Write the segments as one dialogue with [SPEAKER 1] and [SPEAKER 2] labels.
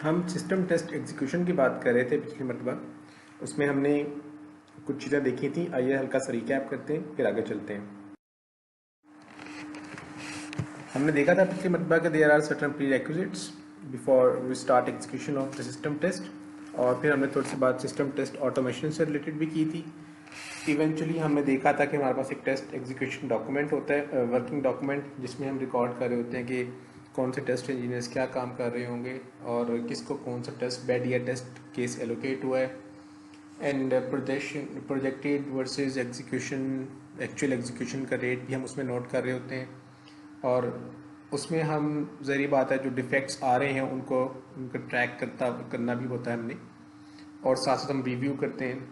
[SPEAKER 1] हम system test execution की बात कर रहे थे पिछली मरतबा। उसमें हमने कुछ चीज़ें देखी थी। आइए हल्का सा रिकैप करते हैं, फिर आगे चलते हैं। हमने देखा था पिछली मरतबा कि there are certain prerequisites before we start execution of the system test, और फिर हमने थोड़ी सी बात सिस्टम टेस्ट ऑटोमेशन से रिलेटेड भी की थी। इवेंचुअली हमने देखा था कि हमारे पास एक टेस्ट एग्जीक्यूशन डॉक्यूमेंट होता है, वर्किंग डॉक्यूमेंट, जिसमें हम रिकॉर्ड कर रहे होते हैं कि कौन से टेस्ट इंजीनियर्स क्या काम कर रहे होंगे और किसको कौन सा टेस्ट बेड या टेस्ट केस एलोकेट हुआ है, and projected versus execution, actual execution का रेट भी हम उसमें नोट कर रहे होते हैं। और उसमें हम ज़रूरी बात है जो डिफेक्ट्स आ रहे हैं उनको ट्रैक करना भी होता है हमने, और साथ साथ हम रिव्यू करते हैं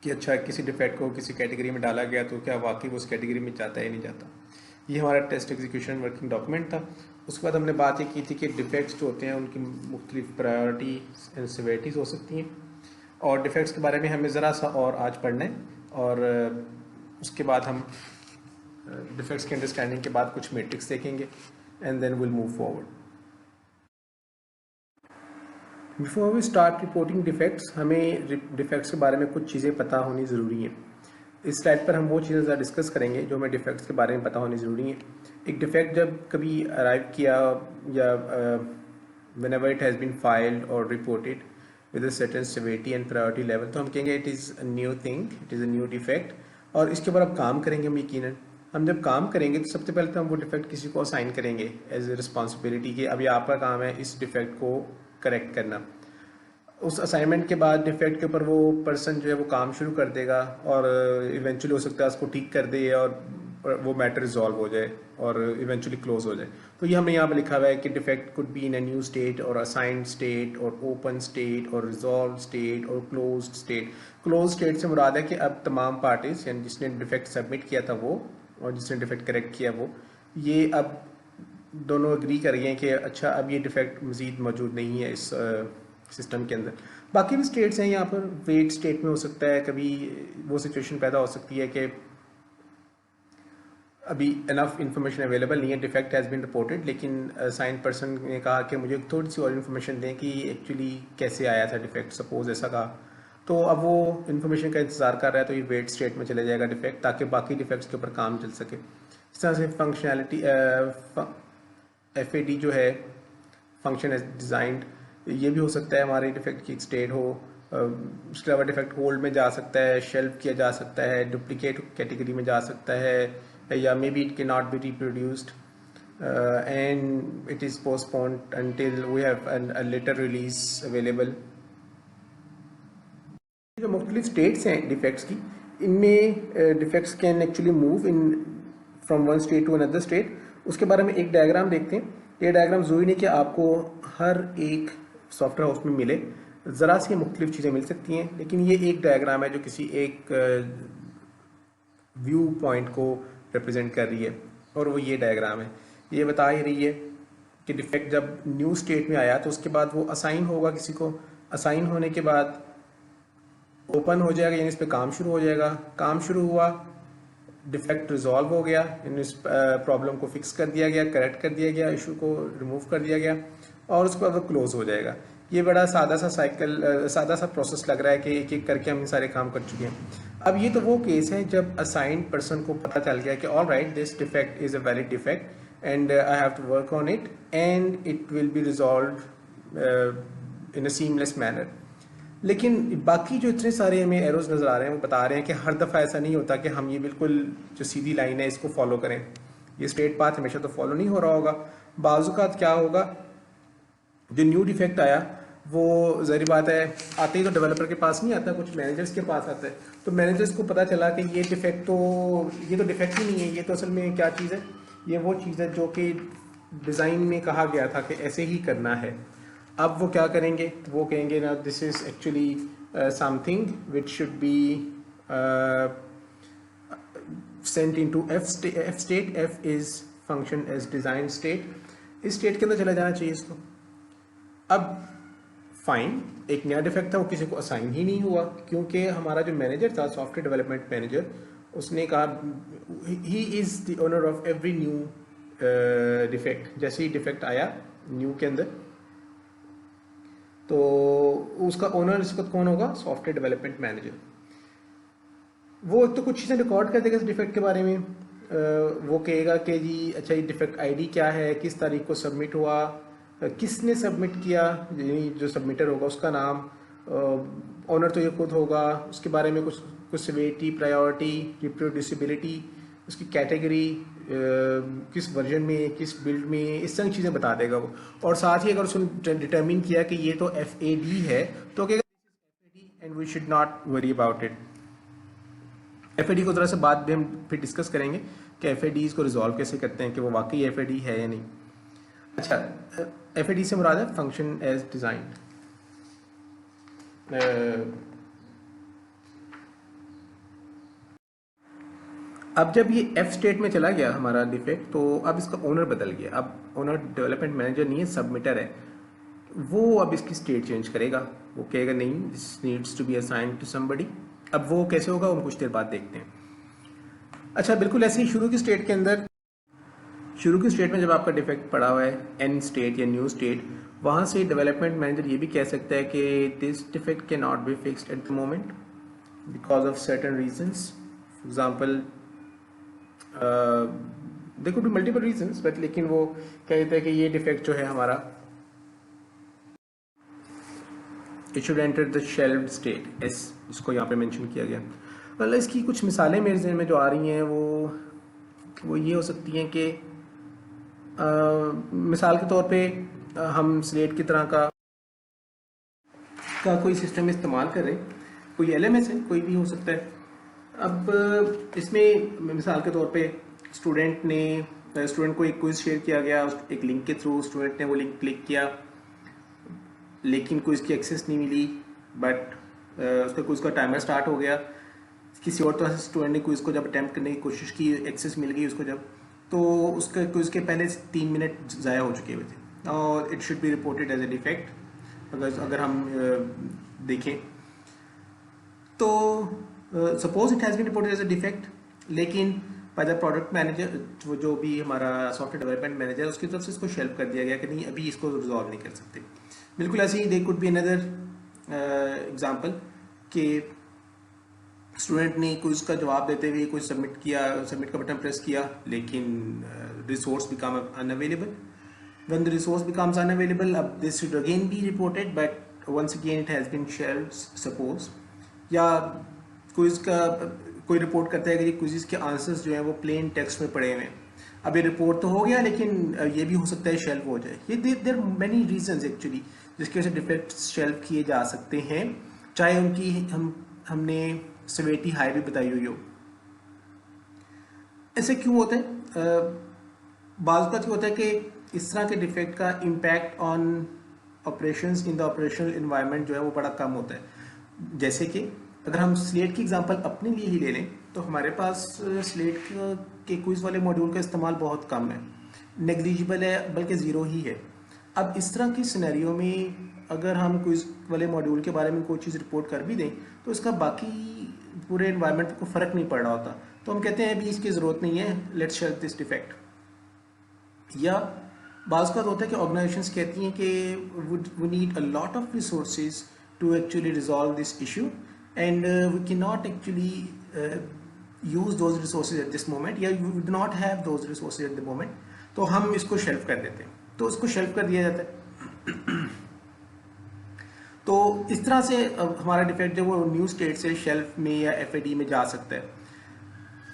[SPEAKER 1] कि अच्छा किसी डिफेक्ट को किसी कैटेगरी में डाला गया तो क्या वाकई वो उस कैटेगरी में जाता है या नहीं जाता। ये हमारा टेस्ट एग्जीक्यूशन वर्किंग डॉक्यूमेंट था। उसके बाद हमने बात ये की थी कि डिफेक्ट्स जो होते हैं उनकी मुख्तलिफ प्रायोरिटी एंड सिवियरिटीज़ हो सकती हैं, और डिफेक्ट्स के बारे में हमें ज़रा सा और आज पढ़ना है, और उसके बाद हम डिफेक्ट्स की अंडरस्टैंडिंग के बाद कुछ मैट्रिक्स देखेंगे and then will move forward. Before we start reporting defects, हमें डिफेक्ट्स के बारे में कुछ चीज़ें पता होनी ज़रूरी हैं। इस स्लाइड पर हम वो चीज़ें ज़रा डिस्कस करेंगे जो हमें डिफेक्ट्स के बारे में पता होनी ज़रूरी है। एक डिफेक्ट जब कभी अराइव किया या whenever it has been filed or reported with a certain severity and priority level, तो हम कहेंगे it is a new thing, it is a new defect, और इसके ऊपर अब काम करेंगे हम यकीनन। हम जब काम करेंगे तो सबसे पहले तो हम वो डिफेक्ट किसी को असाइन करेंगे एज ए रिस्पॉन्सिबिलिटी कि अभी आपका काम है इस डिफेक्ट को करेक्ट करना। उस असाइनमेंट के बाद डिफेक्ट के ऊपर वो पर्सन जो है वो काम शुरू कर देगा, और इवेंचुअली हो सकता है उसको ठीक कर दे और वो मैटर रिजॉल्व हो जाए और इवेंचुअली क्लोज हो जाए। तो ये हमने यहाँ पे लिखा हुआ है कि defect could be in a new state और असाइंड स्टेट और ओपन स्टेट और रिजॉल्व स्टेट और क्लोज्ड स्टेट। क्लोज स्टेट से मुराद है कि अब तमाम पार्टीज यानी जिसने डिफेक्ट सबमिट किया था वो और जिसने डिफेक्ट करेक्ट किया वो, ये अब दोनों एग्री कर गए हैं कि अच्छा अब ये डिफेक्ट मज़ीद मौजूद नहीं है इस सिस्टम के अंदर। बाकी भी स्टेट्स हैं यहाँ पर, वेट स्टेट में हो सकता है कभी वो सिचुएशन पैदा हो सकती है कि अभी इनफ इंफॉर्मेशन अवेलेबल नहीं है, डिफेक्ट हैज़ बीन रिपोर्टेड, लेकिन साइन पर्सन ने कहा कि मुझे थोड़ी सी और इन्फॉर्मेशन दें कि एक्चुअली कैसे आया था डिफेक्ट, सपोज ऐसा कहा। तो अब वो इन्फॉर्मेशन का इंतज़ार कर रहा है, तो ये वेट स्टेट में चले जाएगा डिफेक्ट, ताकि बाकी डिफेक्ट्स के ऊपर काम चल सके। इस तरह से फंक्शनैलिटी FAD जो है फंक्शन एज डिज़ाइंड, ये भी हो सकता है हमारे डिफेक्ट की एक स्टेट हो। उसके अलावा डिफेक्ट होल्ड में जा सकता है, शेल्फ किया जा सकता है, डुप्लीकेट कैटेगरी में जा सकता है, या may be it can not be reproduced and it is postponed until we have a later release available. जो मुख्तलिफ स्टेट्स हैं डिफेक्ट्स की, इनमें defects can actually move in from one state to another state. उसके बारे में एक diagram देखते हैं। ये डायग्राम ज़रूरी नहीं कि आपको हर एक सॉफ्टवेयर हाउस में मिले, ज़रा सी मुख्तलिफ चीज़ें मिल सकती हैं, लेकिन ये एक डायग्राम है जो किसी एक व्यू पॉइंट को रिप्रेजेंट कर रही है, और वो ये डायग्राम है। ये बता ही रही है कि डिफेक्ट जब न्यू स्टेट में आया तो उसके बाद वो असाइन होगा किसी को, असाइन होने के बाद ओपन हो जाएगा, यानी इस पर काम शुरू हो जाएगा। काम शुरू हुआ, डिफेक्ट रिजॉल्व हो गया, यानी इस प्रॉब्लम को फिक्स कर दिया गया, करेक्ट कर दिया गया, इशू को रिमूव कर दिया गया, और उसके बाद वो क्लोज हो जाएगा। ये बड़ा सादा सा साइकिल, सादा सा प्रोसेस लग रहा है कि एक एक करके हम ये सारे काम कर चुके हैं। अब ये तो वो केस है जब असाइंड पर्सन को पता चल गया कि all right this defect is a valid defect and I have to work on it and it will be resolve in a seamless manner. लेकिन बाकी जो इतने सारे हमें एरोज नज़र आ रहे हैं वो बता रहे हैं कि हर दफ़ा ऐसा नहीं होता कि हम ये बिल्कुल जो सीधी लाइन है इसको फॉलो करें। ये स्ट्रेट पाथ हमेशा तो फॉलो नहीं हो रहा होगा। बाज़ात क्या होगा, जो न्यू डिफेक्ट आया वो ज़ाहिर बात है आते ही तो डेवलपर के पास नहीं आता, कुछ मैनेजर्स के पास आता है। तो मैनेजर्स को पता चला कि ये डिफेक्ट तो ये तो डिफेक्ट ही नहीं है, ये तो असल में क्या चीज़ है, ये वो चीज़ है जो कि डिज़ाइन में कहा गया था कि ऐसे ही करना है। अब वो क्या करेंगे, वो कहेंगे ना this is actually something which should be sent into F state. F is function as design state. इस स्टेट के अंदर चला जाना चाहिए इसको। अब फाइन, एक नया डिफेक्ट था, वो किसी को असाइन ही नहीं हुआ, क्योंकि हमारा जो मैनेजर था सॉफ्टवेयर डेवलपमेंट मैनेजर, उसने कहा he is the owner of every new defect. जैसे ही डिफेक्ट आया न्यू के अंदर, तो उसका ओनर इस वक्त कौन होगा? Software development manager. वो तो कुछ चीज़ें रिकॉर्ड कर देगा इस डिफेक्ट के बारे में। वो कहेगा कि जी अच्छा ये डिफेक्ट आईडी क्या है, किस तारीख को सबमिट हुआ, किसने सबमिट किया, यानी जो सबमिटर होगा उसका नाम, ओनर तो ये खुद होगा, उसके बारे में कुछ कुछ सिवियरिटी, प्रायोरिटी, रिप्रोड्यूसिबिलिटी, उसकी कैटेगरी, किस वर्जन में, किस बिल्ड में, इस तरह की चीज़ें बता देगा वो। और साथ ही अगर उसने डिटर्मिन किया कि ये तो FAD है तो कहेगा and we should not worry about it. FAD को थोड़ा सा बाद में हम फिर डिस्कस करेंगे कि FADs को रिजॉल्व कैसे करते हैं कि वो वाकई FAD है या नहीं। अच्छा, FAD से मुराद है फंक्शन एज डिजाइंड। अब जब ये F स्टेट में चला गया हमारा डिफेक्ट, तो अब इसका ओनर बदल गया। अब ओनर डेवलपमेंट मैनेजर नहीं है, सबमिटर है। वो अब इसकी स्टेट चेंज करेगा। वो कहेगा नहीं, this needs to be assigned to somebody. अब वो कैसे होगा हम कुछ देर बाद देखते हैं। अच्छा, बिल्कुल ऐसे ही शुरू की स्टेट के अंदर, शुरू की स्टेट में जब आपका डिफेक्ट पड़ा हुआ है एन स्टेट या न्यू स्टेट, वहाँ से डेवलपमेंट मैनेजर ये भी कह सकता है कि this defect can not be fixed at the moment because of certain reasons. For example there could be multiple reasons, but लेकिन वो कहते हैं कि ये डिफेक्ट जो है हमारा, it should enter the shelved state S, इसको यहाँ पे मेंशन किया गया। मतलब इसकी कुछ मिसालें मेरे ज़हन में जो आ रही हैं वो ये हो सकती हैं कि मिसाल के तौर पे हम स्लेट की तरह का कोई सिस्टम इस्तेमाल कर रहे हैं, कोई LMS है, कोई भी हो सकता है। अब इसमें मिसाल के तौर पे स्टूडेंट को एक क्विज शेयर किया गया, एक लिंक के थ्रू स्टूडेंट ने वो लिंक क्लिक किया, लेकिन क्विज की एक्सेस नहीं मिली, बट उसका क्विज का टाइमर स्टार्ट हो गया। किसी और तरह से स्टूडेंट ने क्विज को जब अटैम्प्ट करने की कोशिश की, एक्सेस मिल गई उसको जब, तो उसके क्विज के पहले 3 मिनट ज़ाया हो चुके हुए थे और it should be reported as a defect. अगर हम देखें तो suppose it has been reported as a defect, लेकिन बाय द प्रोडक्ट मैनेजर, जो भी हमारा सॉफ्टवेयर डेवलपमेंट मैनेजर, उसकी तरफ से इसको शेल्फ कर दिया गया कि नहीं, अभी इसको रिजॉल्व नहीं कर सकते। बिल्कुल ऐसे ही they could be another example कि स्टूडेंट ने क्विज का जवाब देते हुए कुछ सबमिट किया, सबमिट का बटन प्रेस किया, लेकिन resource become unavailable. When the resource becomes unavailable, अब this should again be reported, but once again it has been shelved suppose. या क्विज का कोई रिपोर्ट करता है कि क्विज़ के आंसर्स जो हैं वो प्लेन टेक्स्ट में पड़े हुए हैं। अब ये रिपोर्ट तो हो गया, लेकिन ये भी हो सकता है शेल्व हो जाए। ये देयर मेनी रीजंस एक्चुअली जिसकी वजह से डिफेक्ट्स शेल्व किए जा सकते हैं, चाहे उनकी हमने सिवियरिटी हाई भी बताई हुई हो। ऐसे क्यों होता है? बाज़ का होता है कि इस तरह के डिफेक्ट का impact on operations in the operational environment जो है वो बड़ा कम होता है। जैसे कि अगर हम स्लेट की एग्जांपल अपने लिए ही ले लें, तो हमारे पास स्लेट के क्विज वाले मॉड्यूल का इस्तेमाल बहुत कम है, नेग्लिजिबल है, बल्कि ज़ीरो ही है। अब इस तरह की सिनेरियो में अगर हम क्विज वाले मॉड्यूल के बारे में कोई चीज़ रिपोर्ट कर भी दें, तो इसका बाकी पूरे एनवायरनमेंट को फ़र्क नहीं पड़ रहा होता, तो हम कहते हैं अभी इसकी ज़रूरत नहीं है, लेट्स शेल्व दिस डिफेक्ट। या बाज़ का होता है कि ऑर्गेनाइजेशंस कहती हैं कि we need a lot of resources to actually resolve this issue and we can not actually use those resources at this moment, या we do not have those resources at the moment, तो हम इसको shelve कर देते हैं, तो इसको shelve कर दिया जाता है। तो इस तरह से हमारा डिफेक्ट जो वो न्यू स्टेट से शेल्फ में या FAD में जा सकता है।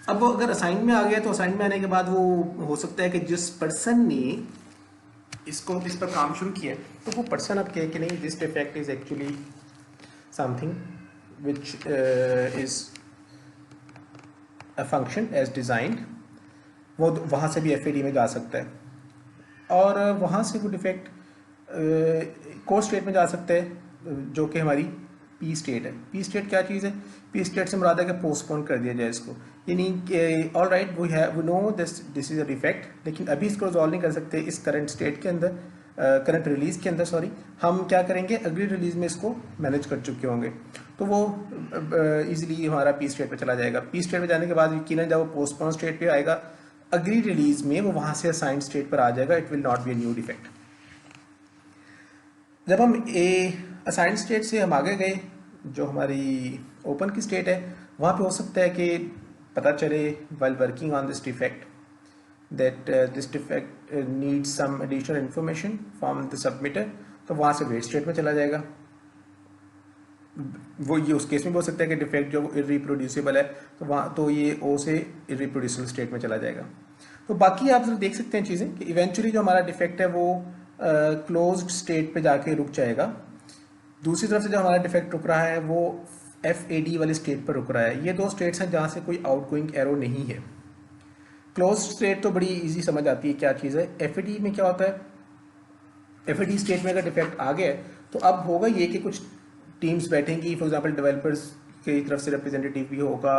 [SPEAKER 1] अब वो अगर असाइन में आ गया, तो असाइन में आने के बाद वो हो सकता है कि जिस पर्सन ने इस पर काम शुरू किया, तो वो पर्सन अब कहे कि नहीं, this defect is actually something which is a function as designed, वो वहाँ से भी FAD में जा सकता है। और वहाँ से वो डिफेक्ट कोर स्टेट में जा सकता है, जो कि हमारी P स्टेट है। P स्टेट क्या चीज़ है? P स्टेट से मुराद है कि पोस्टपोन कर दिया जाए इसको, यानी all right we know this is a defect, लेकिन अभी इसको रिजॉल्व नहीं कर सकते इस करंट स्टेट के अंदर, करंट रिलीज़ के अंदर, सॉरी। हम क्या करेंगे, अगली रिलीज़ में इसको मैनेज कर चुके होंगे, तो वो ईजिली हमारा P स्टेट पे चला जाएगा। P स्टेट पे जाने के बाद यकीनन जब वो पोस्टपोन स्टेट पे आएगा, अगली रिलीज़ में वो वहाँ से असाइंड स्टेट पर आ जाएगा, it will not be a new defect. जब हम असाइंड स्टेट से हम आगे गए, जो हमारी ओपन की स्टेट है, वहाँ पे हो सकता है कि पता चले while working on this defect that this defect needs some additional information from the submitter, तो वहाँ से वेट स्टेट में चला जाएगा। वो ये उस केस में भी हो सकता है कि डिफेक्ट जो इरिप्रोड्यूसिबल है, तो वहाँ तो ये ओ से इरिप्रोड्यूसिबल स्टेट में चला जाएगा। तो बाकी आप जरा देख सकते हैं चीज़ें कि इवेंचुअली जो हमारा डिफेक्ट है वो क्लोज्ड स्टेट पे जाके रुक जाएगा। दूसरी तरफ से जो हमारा डिफेक्ट रुक रहा है वो FAD वाली स्टेट पर रुक रहा है। ये दो स्टेट्स हैं जहाँ से कोई आउटगोइंग एरो नहीं है। क्लोज स्टेट तो बड़ी इजी समझ आती है क्या चीज़ है। FAD में क्या होता है, FAD स्टेट में अगर डिफेक्ट आ गया तो अब होगा ये कि कुछ टीम्स बैठेंगी, फॉर एग्जांपल डेवलपर्स की तरफ से रिप्रेजेंटेटिव भी होगा,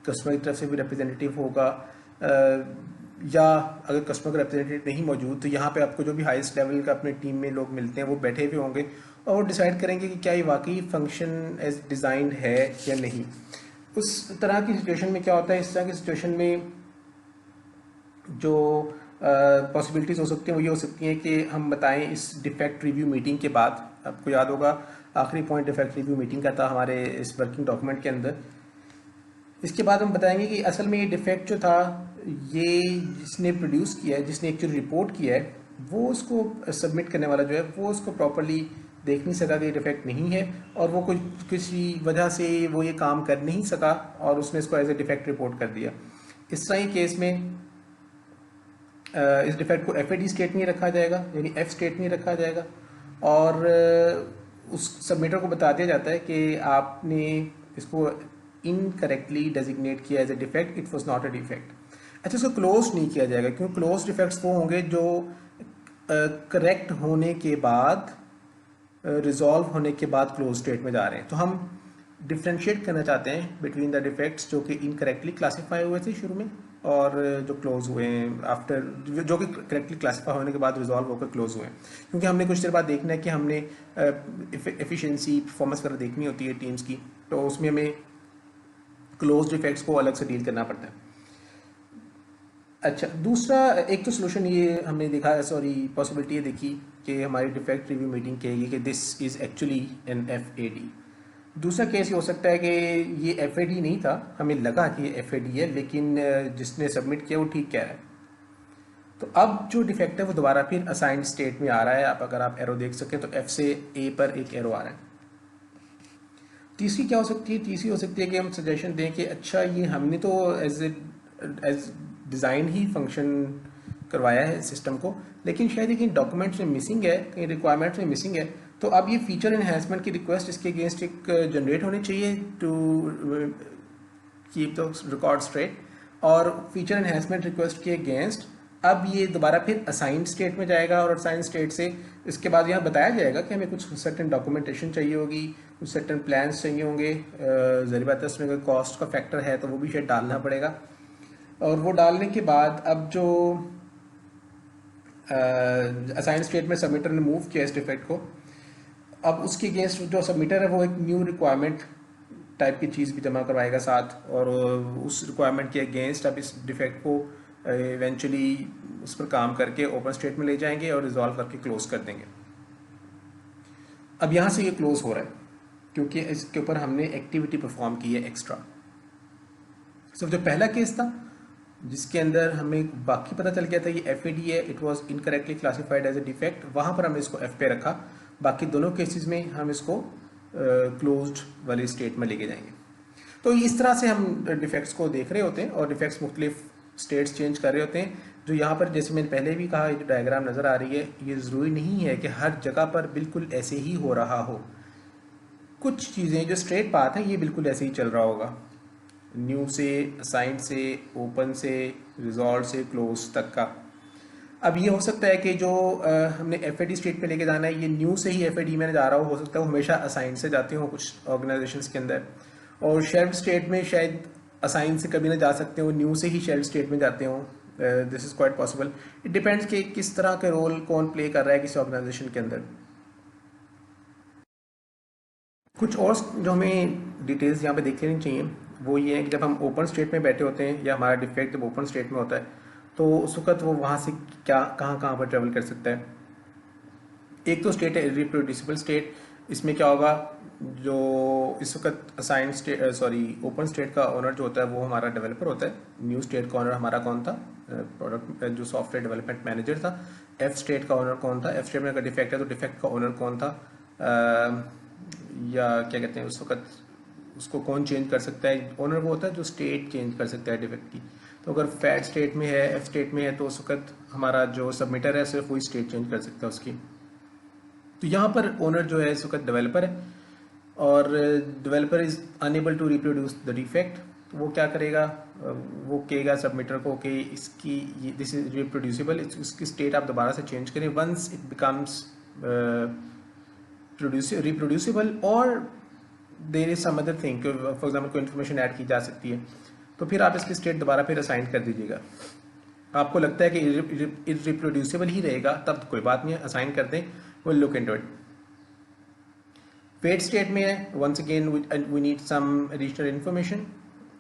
[SPEAKER 1] कस्टमर की तरफ से भी रिप्रेजेंटेटिव होगा, या अगर कस्टमर का रिप्रेजेंटेटिव नहीं मौजूद तो यहाँ पे आपको जो भी हाईएस्ट लेवल का अपने टीम में लोग मिलते हैं वो बैठे हुए होंगे और वो डिसाइड करेंगे कि क्या ये वाकई फंक्शन एज डिज़ाइंड है या नहीं। उस तरह की सिचुएशन में क्या होता है, इस तरह की सिचुएशन में जो पॉसिबिलिटीज़ हो सकती हैं वो ये हो सकती हैं कि हम बताएं इस डिफेक्ट रिव्यू मीटिंग के बाद, आपको याद होगा आखिरी पॉइंट डिफेक्ट रिव्यू मीटिंग का था हमारे इस वर्किंग डॉक्यूमेंट के अंदर। इसके बाद हम बताएंगे कि असल में ये डिफेक्ट जो था ये जिसने प्रोड्यूस किया है, जिसने एक्चुअली रिपोर्ट किया है, वो उसको सबमिट करने वाला जो है वो उसको प्रॉपरली देख नहीं सका कि ये डिफेक्ट नहीं है और वो कुछ किसी वजह से वो ये काम कर नहीं सका और उसने इसको एज ए डिफेक्ट रिपोर्ट कर दिया। इस तरह ही केस में इस डिफेक्ट को FAD स्टेट में रखा जाएगा, यानी F स्टेट में रखा जाएगा और उस सबमिटर को बता दिया जाता है कि आपने इसको इनकरेक्टली डेजिग्नेट किया as a defect, it was not a defect. अच्छा, इसको क्लोज नहीं किया जाएगा क्योंकि क्लोज डिफेक्ट्स वो होंगे जो करेक्ट होने के बाद, रिजॉल्व होने के बाद क्लोज स्टेट में जा रहे हैं। तो हम डिफ्रेंशिएट करना चाहते हैं बिटवीन द डिफेक्ट्स जो कि इनकरेक्टली क्लासीफाई हुए थे शुरू में और जो क्लोज हुए हैं आफ्टर, जो कि करेक्टली क्लासीफाई होने के बाद रिजॉल्व होकर क्लोज हुए हैं। क्योंकि हमने कुछ देर बाद देखना है कि हमने एफिशिएंसी परफॉर्मेंस वगैरह देखनी होती है टीम्स की, तो उसमें हमें क्लोज डिफेक्ट्स को अलग से डील करना पड़ता है। अच्छा, दूसरा एक तो सोल्यूशन ये हमने देखा, सॉरी पॉसिबिलिटी ये देखी कि हमारी डिफेक्ट रिव्यू मीटिंग कहेगी कि this is actually an FAD। दूसरा केस ये हो सकता है कि ये FAD नहीं था, हमें लगा कि ये FAD है लेकिन जिसने सबमिट किया वो ठीक कह रहा है। तो अब जो डिफेक्ट है वो दोबारा फिर असाइंड स्टेट में आ रहा है। अगर आप एरो देख सकें तो F से A पर एक एरो आ रहा है। तीसरी क्या हो सकती है, तीसरी हो सकती है कि हम सजेशन दें कि अच्छा ये हमने तो एज डिज़ाइन ही फंक्शन करवाया है सिस्टम को, लेकिन शायद कहीं डॉक्यूमेंट्स में मिसिंग है, कहीं रिक्वायरमेंट्स में मिसिंग है, तो अब ये फीचर एनहेंसमेंट की रिक्वेस्ट इसके अगेंस्ट एक जनरेट होनी चाहिए to keep the record straight. और फीचर एनहेंसमेंट रिक्वेस्ट के अगेंस्ट अब ये दोबारा फिर असाइंड स्टेट में जाएगा और असाइंड स्टेट से इसके बाद यहाँ बताया जाएगा कि हमें कुछ सर्टेन डॉक्यूमेंटेशन चाहिए होगी, कुछ सर्टेन प्लान्स चाहिए होंगे। ज़ाहिर बात है उसमें अगर कॉस्ट का फैक्टर है तो वो भी शायद डालना पड़ेगा। और वो डालने के बाद अब जो असाइंड स्टेट में सबमिटर ने मूव किया इस डिफेक्ट को, अब उसके अगेंस्ट जो सबमिटर है वो एक न्यू रिक्वायरमेंट टाइप की चीज़ भी जमा करवाएगा साथ, और उस रिक्वायरमेंट के अगेंस्ट अब इस डिफेक्ट को इवेंचुअली उस पर काम करके ओपन स्टेट में ले जाएंगे और रिजॉल्व करके क्लोज कर देंगे। अब यहाँ से ये क्लोज हो रहा है क्योंकि इसके ऊपर हमने एक्टिविटी परफॉर्म की है एक्स्ट्रा। सिर्फ जो पहला केस था जिसके अंदर हमें बाकी पता चल गया था ये FAD है, it was incorrectly classified as a defect, वहाँ पर हमने इसको F पे रखा। बाकी दोनों केसेस में हम इसको क्लोज्ड वाली स्टेट में लेके जाएंगे। तो इस तरह से हम डिफेक्ट्स को देख रहे होते हैं और डिफेक्ट्स मुख्तलिफ स्टेट्स चेंज कर रहे होते हैं। जो यहाँ पर जैसे मैंने पहले भी कहा, ये जो डायग्राम नज़र आ रही है ये ज़रूरी नहीं है कि हर जगह पर बिल्कुल ऐसे ही हो रहा हो। कुछ चीज़ें जो स्ट्रेट पाथ हैं ये बिल्कुल ऐसे ही चल रहा होगा, न्यू से, असाइंड से, ओपन से, रिजॉल्व से, क्लोज तक का। अब ये हो सकता है कि जो हमने FAD स्टेट पे लेके जाना है ये न्यू से ही FAD में जा रहा हो सकता है वो हमेशा असाइंड से जाते हो कुछ ऑर्गेनाइजेशंस के अंदर, और शेल्ड स्टेट में शायद असाइंड से कभी ना जा सकते हो, न्यू से ही शेल्ड स्टेट में जाते हो। This is quite possible. It depends कि किस तरह के रोल कौन प्ले कर रहा है किसी ऑर्गेनाइजेशन के अंदर। कुछ और जो हमें डिटेल्स यहाँ पे देख लेनी चाहिए वो ये है कि जब हम ओपन स्टेट में बैठे होते हैं या हमारा डिफेक्ट जब ओपन स्टेट में होता है तो उस वक्त वो वहाँ से क्या कहाँ कहाँ पर ट्रेवल कर सकता है। एक तो स्टेट है रिप्रोड्यूसिबल स्टेट, इसमें क्या होगा, जो इस वक्त असाइन स्टेट ओपन स्टेट का ओनर जो होता है वो हमारा डेवलपर होता है। न्यू स्टेट का ओनर हमारा कौन था, प्रोडक्ट जो सॉफ्टवेयर डेवलपमेंट मैनेजर था। एफ स्टेट का ओनर कौन था, एफ स्टेट में अगर डिफेक्ट है तो डिफेक्ट का ओनर कौन था, या क्या कहते हैं उस वक्त उसको कौन चेंज कर सकता है, ओनर वो होता है जो स्टेट चेंज कर सकता है डिफेक्ट की। तो अगर फैट स्टेट में है, एफ स्टेट में है, तो उस वक्त हमारा जो सबमिटर है सिर्फ वही स्टेट चेंज कर सकता है उसकी। तो यहाँ पर ओनर जो है इस वक्त डेवलपर है, और developer is unable to reproduce the defect. तो वो क्या करेगा, वो कहेगा सबमिटर को कि इसकी दिस इज रिप्रोड्यूसिबल, इसकी स्टेट आप दोबारा से चेंज करें वंस इट बिकम्स रिप्रोड्यूसिबल, और there is some other thing, for example कोई इन्फॉर्मेशन ऐड की जा सकती है, तो फिर आप इसकी स्टेट दोबारा फिर असाइन कर दीजिएगा। आपको लगता है कि रिप्रोड्यूसिबल ही रहेगा तब तो कोई बात नहीं है, असाइन कर दें, विल लुक इनटू इट। फेट स्टेट में है, once again we need some additional information,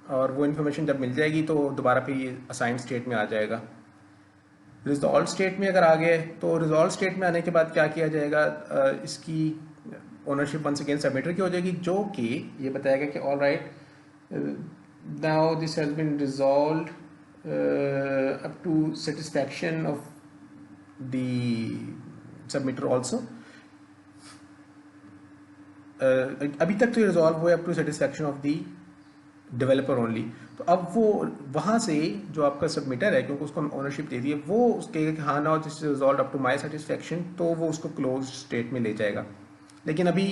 [SPEAKER 1] और वो इन्फॉर्मेशन जब मिल जाएगी तो दोबारा फिर ये असाइन स्टेट में आ जाएगा। रिजॉल्व स्टेट में अगर आ गए तो रिजॉल्व स्टेट में आने के बाद क्या किया जाएगा, इसकी ओनरशिप वंस अगेन सबमिटर की हो जाएगी, जो कि ये बताएगा कि all right now this has been resolved up to satisfaction of the submitter also. अभी तक तो रिजॉल्व हुआ up to satisfaction of the developer only. तो अब वो वहाँ से जो आपका सबमिटर है, क्योंकि उसको ओनरशिप दे दी है, वो उसके कि हाँ now this resolve up to my satisfaction, तो वो उसको क्लोज स्टेट में ले जाएगा। लेकिन अभी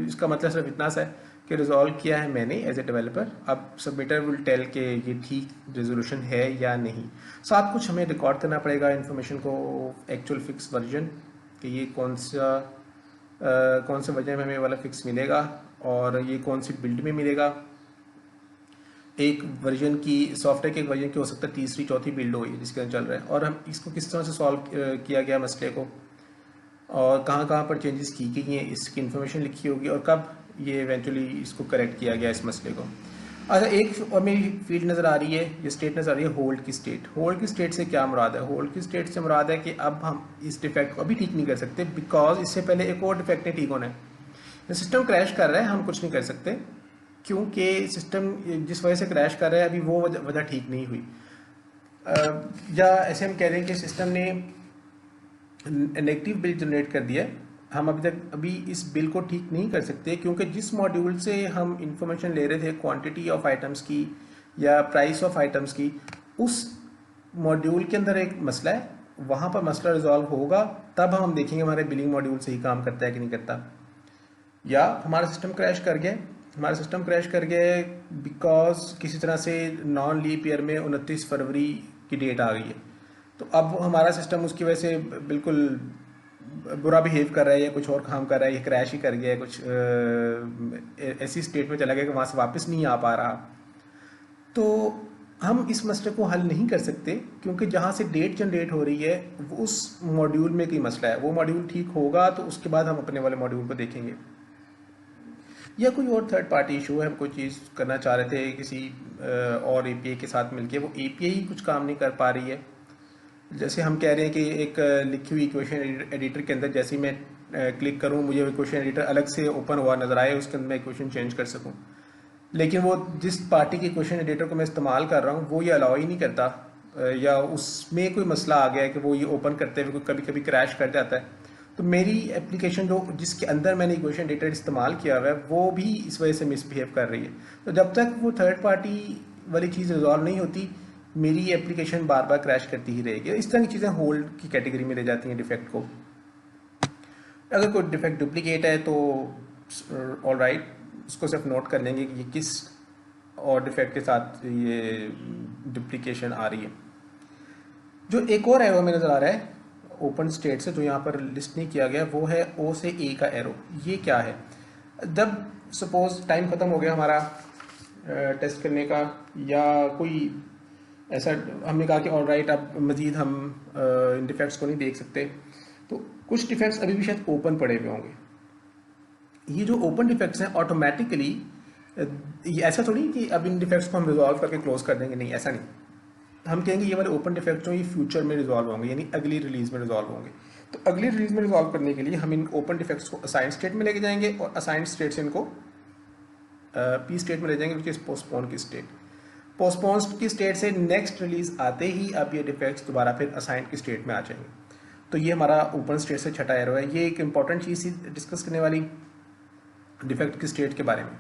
[SPEAKER 1] इसका मतलब सिर्फ इतना सा है कि रिजॉल्व किया है मैंने एज ए डेवलपर, अब सबमिटर विल टेल के ये ठीक रेजोल्यूशन है या नहीं। साथ कुछ हमें रिकॉर्ड करना पड़ेगा इन्फॉर्मेशन को, एक्चुअल फिक्स वर्जन, कि ये कौन से वर्जन में हमें वाला फिक्स मिलेगा, और ये कौन सी बिल्ड में मिलेगा। एक वर्जन की सॉफ्टवेयर के एक वर्जन की हो सकता है तीसरी चौथी बिल्ड हो जिसके अंदर चल रहा है, और हम इसको किस तरह से सॉल्व किया गया मसले को, और कहाँ कहाँ पर चेंजेस की गई हैं, इसकी इन्फॉर्मेशन लिखी होगी, और कब ये इवेंचुअली इसको करेक्ट किया गया इस मसले को। अच्छा, एक और मेरी फील्ड नज़र आ रही है, ये स्टेट नज़र आ रही है होल्ड की स्टेट। होल्ड की स्टेट से क्या मुराद है, होल्ड की स्टेट से मुराद है कि अब हम इस डिफेक्ट को अभी ठीक नहीं कर सकते, बिकॉज इससे पहले एक और डिफेक्ट ने ठीक होना है। सिस्टम क्रैश कर रहा है, हम कुछ नहीं कर सकते, क्योंकि सिस्टम जिस वजह से क्रैश कर रहा है अभी वो वजह ठीक नहीं हुई। या ऐसे हम कह रहे हैं कि सिस्टम ने नेगेटिव बिल जनरेट कर दिया, हम अभी इस बिल को ठीक नहीं कर सकते, क्योंकि जिस मॉड्यूल से हम इंफॉर्मेशन ले रहे थे क्वांटिटी ऑफ आइटम्स की या प्राइस ऑफ आइटम्स की, उस मॉड्यूल के अंदर एक मसला है, वहाँ पर मसला रिजॉल्व होगा तब हम देखेंगे हमारे बिलिंग मॉड्यूल सही काम करता है कि नहीं करता। या हमारा सिस्टम क्रैश कर गया बिकॉज किसी तरह से नॉन लीप ईयर में 29 फरवरी की डेट आ गई है, तो अब हमारा सिस्टम उसकी वजह से बिल्कुल बुरा बिहेव कर रहा है या कुछ और काम कर रहा है, ये क्रैश ही कर गया है, कुछ ऐसी स्टेट में चला गया कि वहाँ से वापस नहीं आ पा रहा। तो हम इस मसले को हल नहीं कर सकते, क्योंकि जहाँ से डेट जनरेट हो रही है वो उस मॉड्यूल में कोई मसला है, वो मॉड्यूल ठीक होगा तो उसके बाद हम अपने वाले मॉड्यूल को देखेंगे। या कोई और थर्ड पार्टी इशू है, हम कोई चीज़ करना चाह रहे थे किसी और एपीआई के साथ मिलके, वो एपीआई ही कुछ काम नहीं कर पा रही है। जैसे हम कह रहे हैं कि एक लिखी हुई इक्वेशन एडिटर के अंदर जैसे ही मैं क्लिक करूं मुझे इक्वेशन एडिटर अलग से ओपन हुआ नज़र आए, उसके अंदर मैं इक्वेशन चेंज कर सकूं, लेकिन वो जिस पार्टी के इक्वेशन एडिटर को मैं इस्तेमाल कर रहा हूं वो ये अलाउ ही नहीं करता, या उसमें कोई मसला आ गया है कि वो ये ओपन करते हुए कभी कभी क्रैश कर जाता है। तो मेरी एप्लीकेशन जो जिसके अंदर मैंने इक्वेशन एडिटर इस्तेमाल किया हुआ है वो भी इस वजह से मिसबिहेव कर रही है। तो जब तक वो थर्ड पार्टी वाली चीज़ रिजॉल्व नहीं होती, मेरी एप्लीकेशन बार बार क्रैश करती ही रहेगी। इस तरह की चीज़ें होल्ड की कैटेगरी में ले जाती हैं डिफेक्ट को। अगर कोई डिफेक्ट डुप्लीकेट है तो ऑल राइट, उसको सिर्फ नोट कर लेंगे कि ये किस और डिफेक्ट के साथ ये डुप्लीकेशन आ रही है। जो एक और एरो में नज़र आ रहा है ओपन स्टेट से, जो यहाँ पर लिस्ट नहीं किया गया, वो है ओ से ए का एरो। ये क्या है, जब सपोज टाइम ख़त्म हो गया हमारा टेस्ट करने का, या कोई ऐसा हमने कहा कि ऑल राइट अब मज़ीद हम इन डिफेक्ट्स को नहीं देख सकते, तो कुछ डिफेक्ट्स अभी भी शायद ओपन पड़े हुए होंगे। ये जो ओपन डिफेक्ट्स हैं ऑटोमेटिकली, ये ऐसा थोड़ी कि अब इन डिफेक्ट्स को हम रिजॉल्व करके क्लोज कर देंगे, नहीं, ऐसा नहीं। हम कहेंगे ये वाले ओपन डिफेक्ट्स जो ये फ्यूचर में रिजॉल्व होंगे, यानी अगली रिलीज में रिजॉल्व होंगे। तो अगली रिलीज में रिजॉल्व करने के लिए हम इन ओपन डिफेक्ट्स को असाइन स्टेट में लेके जाएंगे और असाइन स्टेट से इनको पी स्टेट में ले जाएंगे, विच इज पोस्टपोन की स्टेट। पोस्टपोन की स्टेट से नेक्स्ट रिलीज आते ही अब ये डिफेक्ट्स दोबारा फिर असाइन की स्टेट में आ जाएंगे। तो ये हमारा ओपन स्टेट से छठा एरो है। ये एक इंपॉर्टेंट चीज़ थी डिस्कस करने वाली डिफेक्ट की स्टेट के बारे में।